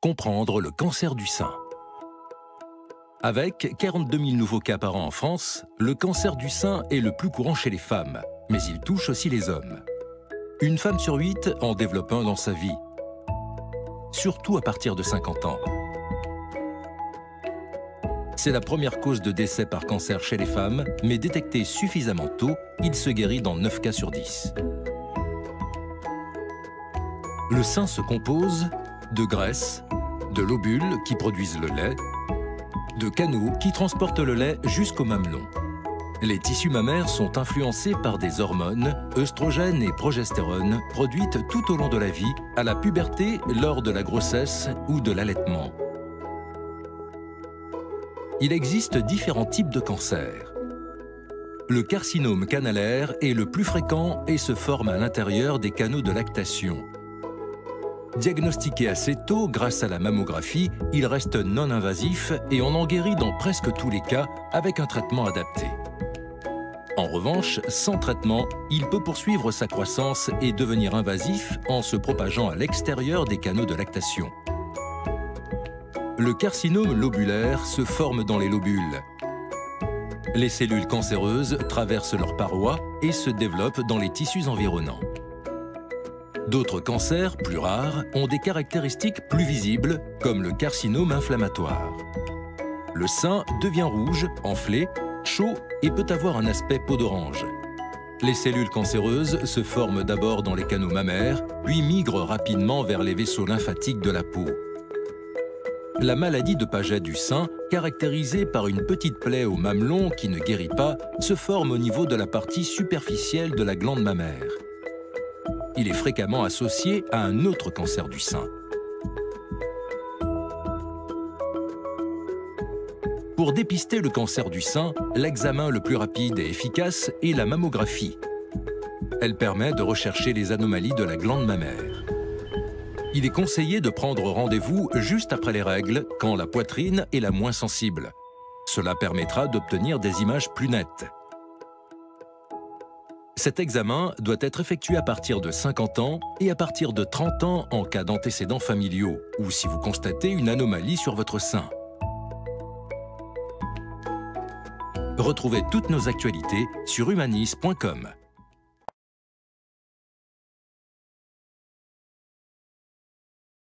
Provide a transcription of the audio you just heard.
comprendre le cancer du sein. Avec 42 000 nouveaux cas par an en France, le cancer du sein est le plus courant chez les femmes, mais il touche aussi les hommes. Une femme sur 8 en développe un dans sa vie, surtout à partir de 50 ans. C'est la première cause de décès par cancer chez les femmes, mais détecté suffisamment tôt, il se guérit dans 9 cas sur 10. Le sein se compose de graisse, de lobules qui produisent le lait, de canaux qui transportent le lait jusqu'au mamelon. Les tissus mammaires sont influencés par des hormones, œstrogènes et progestérone, produites tout au long de la vie, à la puberté, lors de la grossesse ou de l'allaitement. Il existe différents types de cancers. Le carcinome canalaire est le plus fréquent et se forme à l'intérieur des canaux de lactation. Diagnostiqué assez tôt grâce à la mammographie, il reste non invasif et on en guérit dans presque tous les cas avec un traitement adapté. En revanche, sans traitement, il peut poursuivre sa croissance et devenir invasif en se propageant à l'extérieur des canaux de lactation. Le carcinome lobulaire se forme dans les lobules. Les cellules cancéreuses traversent leurs parois et se développent dans les tissus environnants. D'autres cancers, plus rares, ont des caractéristiques plus visibles, comme le carcinome inflammatoire. Le sein devient rouge, enflé, chaud et peut avoir un aspect peau d'orange. Les cellules cancéreuses se forment d'abord dans les canaux mammaires, puis migrent rapidement vers les vaisseaux lymphatiques de la peau. La maladie de Paget du sein, caractérisée par une petite plaie au mamelon qui ne guérit pas, se forme au niveau de la partie superficielle de la glande mammaire. Il est fréquemment associé à un autre cancer du sein. Pour dépister le cancer du sein, l'examen le plus rapide et efficace est la mammographie. Elle permet de rechercher les anomalies de la glande mammaire. Il est conseillé de prendre rendez-vous juste après les règles, quand la poitrine est la moins sensible. Cela permettra d'obtenir des images plus nettes. Cet examen doit être effectué à partir de 50 ans et à partir de 30 ans en cas d'antécédents familiaux ou si vous constatez une anomalie sur votre sein. Retrouvez toutes nos actualités sur humanis.com.